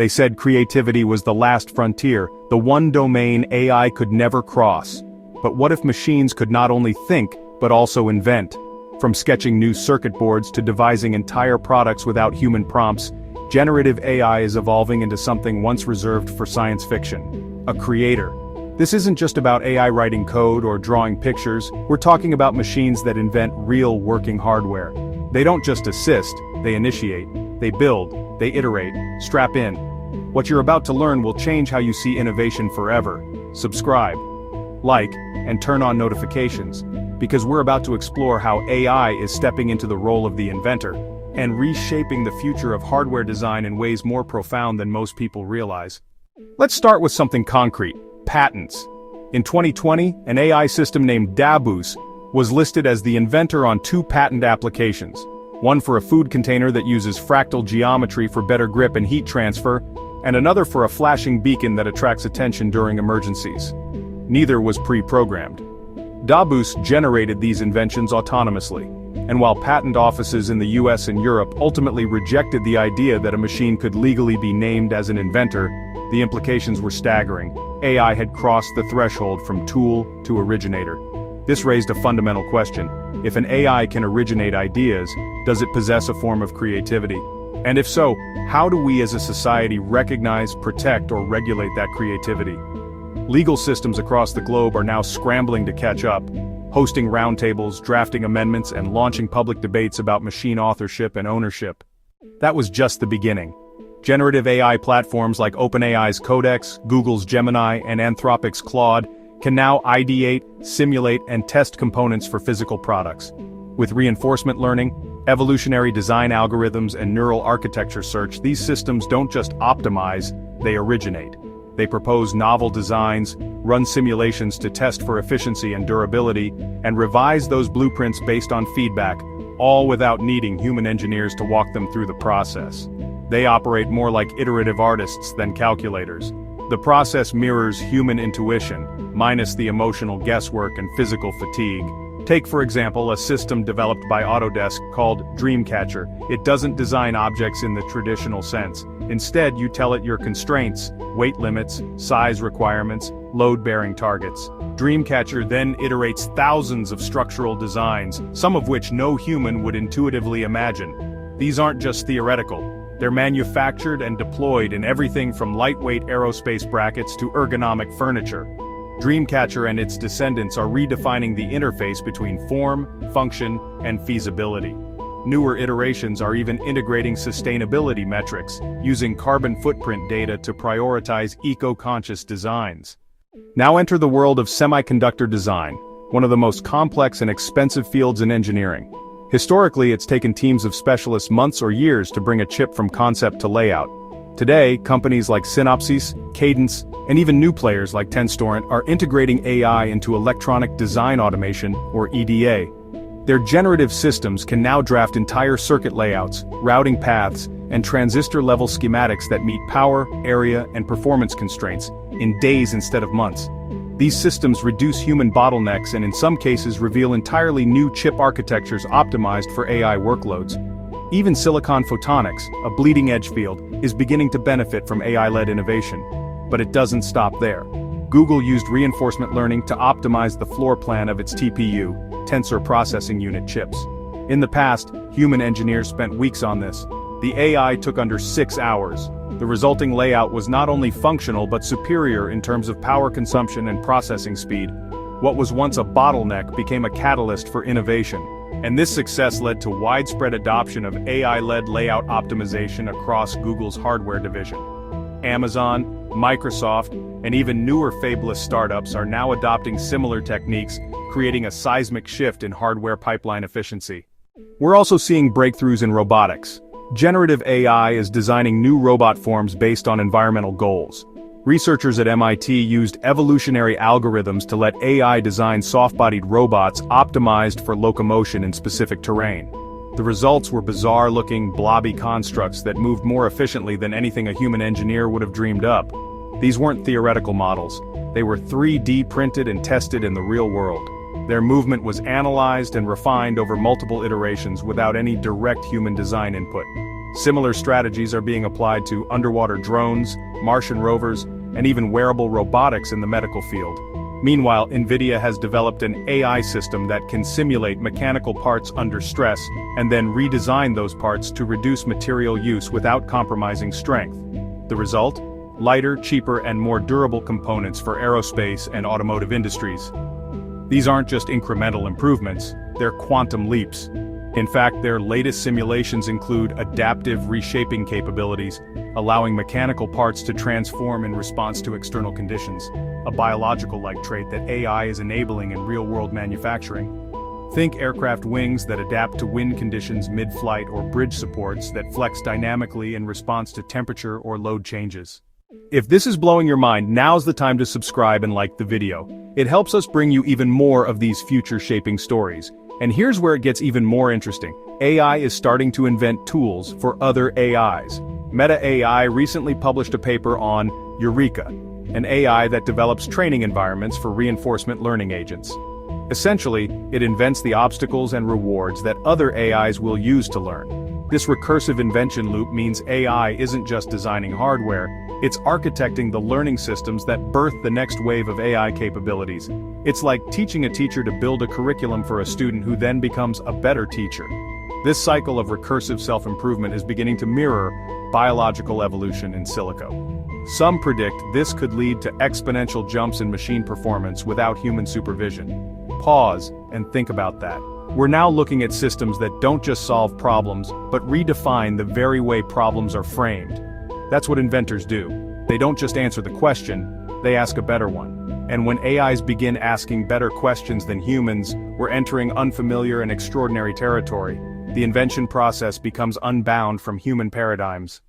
They said creativity was the last frontier, the one domain AI could never cross. But what if machines could not only think, but also invent? From sketching new circuit boards to devising entire products without human prompts, generative AI is evolving into something once reserved for science fiction: a creator. This isn't just about AI writing code or drawing pictures, we're talking about machines that invent real working hardware. They don't just assist, they initiate, they build, they iterate, strap in. What you're about to learn will change how you see innovation forever. Subscribe, like, and turn on notifications, because we're about to explore how AI is stepping into the role of the inventor and reshaping the future of hardware design in ways more profound than most people realize. Let's start with something concrete: patents. In 2020, an AI system named Dabus was listed as the inventor on 2 patent applications, one for a food container that uses fractal geometry for better grip and heat transfer, and another for a flashing beacon that attracts attention during emergencies. Neither was pre-programmed. Dabus generated these inventions autonomously, and while patent offices in the US and Europe ultimately rejected the idea that a machine could legally be named as an inventor, the implications were staggering. AI had crossed the threshold from tool to originator. This raised a fundamental question: if an AI can originate ideas, does it possess a form of creativity? And if so, how do we as a society recognize, protect, or regulate that creativity? Legal systems across the globe are now scrambling to catch up, hosting roundtables, drafting amendments, and launching public debates about machine authorship and ownership. That was just the beginning. Generative AI platforms like OpenAI's Codex, Google's Gemini, and Anthropic's Claude can now ideate, simulate, and test components for physical products. With reinforcement learning, evolutionary design algorithms, and neural architecture search, these systems don't just optimize, they originate. They propose novel designs, run simulations to test for efficiency and durability, and revise those blueprints based on feedback, all without needing human engineers to walk them through the process. They operate more like iterative artists than calculators. The process mirrors human intuition, minus the emotional guesswork and physical fatigue. Take, for example, a system developed by Autodesk called Dreamcatcher. It doesn't design objects in the traditional sense. Instead, you tell it your constraints, weight limits, size requirements, load-bearing targets. Dreamcatcher then iterates thousands of structural designs, some of which no human would intuitively imagine. These aren't just theoretical. They're manufactured and deployed in everything from lightweight aerospace brackets to ergonomic furniture. Dreamcatcher and its descendants are redefining the interface between form, function, and feasibility. Newer iterations are even integrating sustainability metrics, using carbon footprint data to prioritize eco-conscious designs. Now enter the world of semiconductor design, one of the most complex and expensive fields in engineering. Historically, it's taken teams of specialists months or years to bring a chip from concept to layout. Today, companies like Synopsys, Cadence, and even new players like Tenstorrent are integrating AI into electronic design automation, or EDA. Their generative systems can now draft entire circuit layouts, routing paths, and transistor-level schematics that meet power, area, and performance constraints in days instead of months. These systems reduce human bottlenecks and in some cases reveal entirely new chip architectures optimized for AI workloads. Even silicon photonics, a bleeding-edge field, is beginning to benefit from AI-led innovation. But it doesn't stop there. Google used reinforcement learning to optimize the floor plan of its TPU, Tensor Processing Unit chips. In the past, human engineers spent weeks on this. The AI took under 6 hours. The resulting layout was not only functional but superior in terms of power consumption and processing speed. What was once a bottleneck became a catalyst for innovation. And this success led to widespread adoption of AI-led layout optimization across Google's hardware division. Amazon, Microsoft, and even newer fabless startups are now adopting similar techniques, creating a seismic shift in hardware pipeline efficiency. We're also seeing breakthroughs in robotics. Generative AI is designing new robot forms based on environmental goals. Researchers at MIT used evolutionary algorithms to let AI design soft-bodied robots optimized for locomotion in specific terrain. The results were bizarre-looking, blobby constructs that moved more efficiently than anything a human engineer would have dreamed up. These weren't theoretical models. They were 3D printed and tested in the real world. Their movement was analyzed and refined over multiple iterations without any direct human design input. Similar strategies are being applied to underwater drones, Martian rovers, and even wearable robotics in the medical field. Meanwhile, NVIDIA has developed an AI system that can simulate mechanical parts under stress and then redesign those parts to reduce material use without compromising strength. The result? Lighter, cheaper, and more durable components for aerospace and automotive industries. These aren't just incremental improvements, they're quantum leaps. In fact, their latest simulations include adaptive reshaping capabilities, allowing mechanical parts to transform in response to external conditions, a biological-like trait that AI is enabling in real-world manufacturing. Think aircraft wings that adapt to wind conditions mid-flight or bridge supports that flex dynamically in response to temperature or load changes. If this is blowing your mind, now's the time to subscribe and like the video. It helps us bring you even more of these future-shaping stories. And here's where it gets even more interesting. AI is starting to invent tools for other AIs. Meta AI recently published a paper on Eureka, an AI that develops training environments for reinforcement learning agents. Essentially, it invents the obstacles and rewards that other AIs will use to learn. This recursive invention loop means AI isn't just designing hardware, it's architecting the learning systems that birth the next wave of AI capabilities. It's like teaching a teacher to build a curriculum for a student who then becomes a better teacher. This cycle of recursive self-improvement is beginning to mirror biological evolution in silico. Some predict this could lead to exponential jumps in machine performance without human supervision. Pause and think about that. We're now looking at systems that don't just solve problems, but redefine the very way problems are framed. That's what inventors do. They don't just answer the question, they ask a better one. And when AIs begin asking better questions than humans, we're entering unfamiliar and extraordinary territory. The invention process becomes unbound from human paradigms.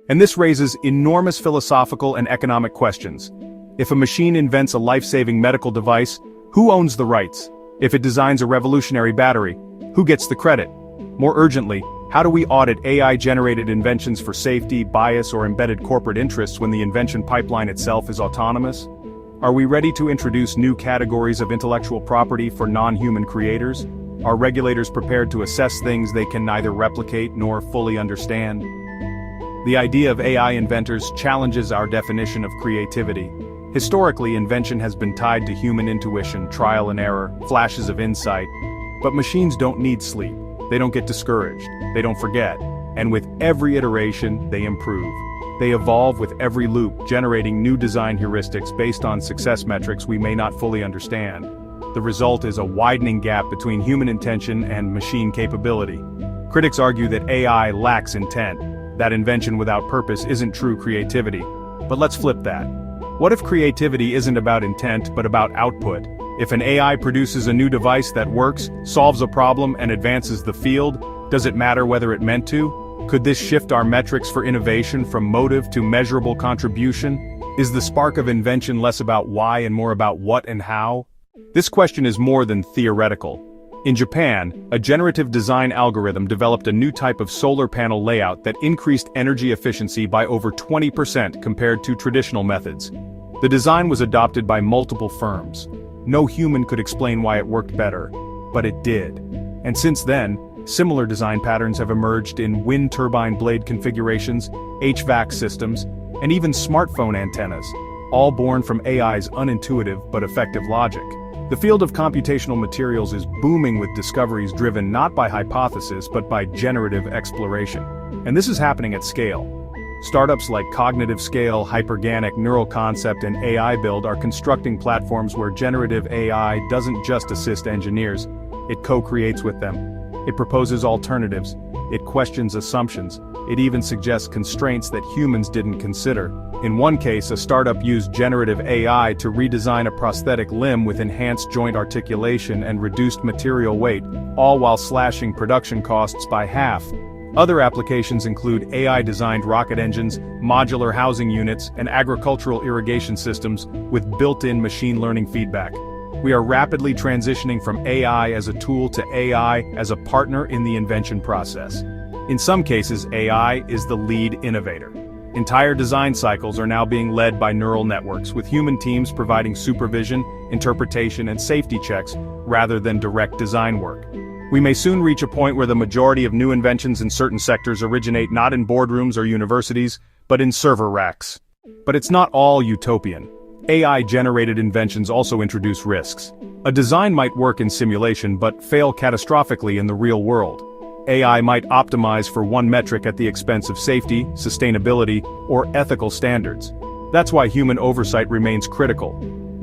And this raises enormous philosophical and economic questions. If a machine invents a life-saving medical device, who owns the rights? If it designs a revolutionary battery, who gets the credit? More urgently, how do we audit AI-generated inventions for safety, bias, or embedded corporate interests when the invention pipeline itself is autonomous? Are we ready to introduce new categories of intellectual property for non-human creators? Are regulators prepared to assess things they can neither replicate nor fully understand? The idea of AI inventors challenges our definition of creativity. Historically, invention has been tied to human intuition, trial and error, flashes of insight. But machines don't need sleep. They don't get discouraged. They don't forget. And with every iteration, they improve. They evolve with every loop, generating new design heuristics based on success metrics we may not fully understand. The result is a widening gap between human intention and machine capability. Critics argue that AI lacks intent, that invention without purpose isn't true creativity. But let's flip that. What if creativity isn't about intent but about output? If an AI produces a new device that works, solves a problem, and advances the field, does it matter whether it meant to? Could this shift our metrics for innovation from motive to measurable contribution? Is the spark of invention less about why and more about what and how? This question is more than theoretical. In Japan, a generative design algorithm developed a new type of solar panel layout that increased energy efficiency by over 20% compared to traditional methods. The design was adopted by multiple firms. No human could explain why it worked better, but it did. And since then, similar design patterns have emerged in wind turbine blade configurations, HVAC systems, and even smartphone antennas, all born from AI's unintuitive but effective logic. The field of computational materials is booming with discoveries driven not by hypothesis but by generative exploration. And this is happening at scale. Startups like Cognitive Scale, Hyperganic, Neural Concept, and AI Build are constructing platforms where generative AI doesn't just assist engineers, it co-creates with them. It proposes alternatives, it questions assumptions, it even suggests constraints that humans didn't consider. In one case, a startup used generative AI to redesign a prosthetic limb with enhanced joint articulation and reduced material weight, all while slashing production costs by half. Other applications include AI-designed rocket engines, modular housing units, and agricultural irrigation systems with built-in machine learning feedback. We are rapidly transitioning from AI as a tool to AI as a partner in the invention process. In some cases, AI is the lead innovator. Entire design cycles are now being led by neural networks, with human teams providing supervision, interpretation, and safety checks rather than direct design work. We may soon reach a point where the majority of new inventions in certain sectors originate not in boardrooms or universities, but in server racks. But it's not all utopian. AI-generated inventions also introduce risks. A design might work in simulation but fail catastrophically in the real world. AI might optimize for one metric at the expense of safety, sustainability, or ethical standards. That's why human oversight remains critical.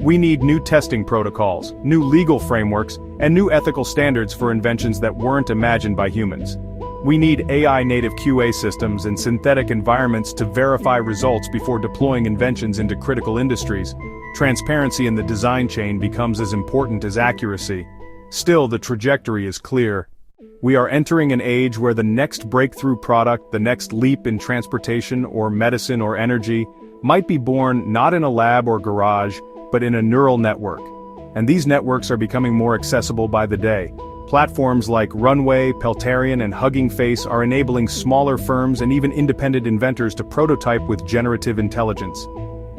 We need new testing protocols, new legal frameworks, and new ethical standards for inventions that weren't imagined by humans. We need AI-native QA systems and synthetic environments to verify results before deploying inventions into critical industries. Transparency in the design chain becomes as important as accuracy. Still, the trajectory is clear. We are entering an age where the next breakthrough product, the next leap in transportation or medicine or energy, might be born not in a lab or garage, but in a neural network. And these networks are becoming more accessible by the day. Platforms like Runway, Peltarian, and Hugging Face are enabling smaller firms and even independent inventors to prototype with generative intelligence.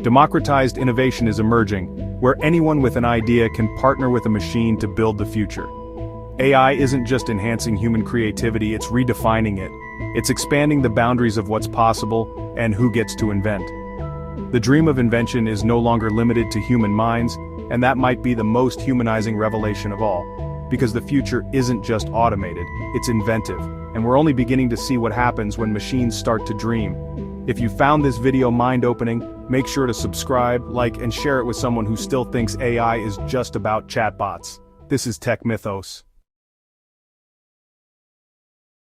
Democratized innovation is emerging, where anyone with an idea can partner with a machine to build the future. AI isn't just enhancing human creativity, it's redefining it. It's expanding the boundaries of what's possible and who gets to invent. The dream of invention is no longer limited to human minds, and that might be the most humanizing revelation of all. Because the future isn't just automated, it's inventive, and we're only beginning to see what happens when machines start to dream. If you found this video mind-opening, make sure to subscribe, like, and share it with someone who still thinks AI is just about chatbots. This is Tech Mythos.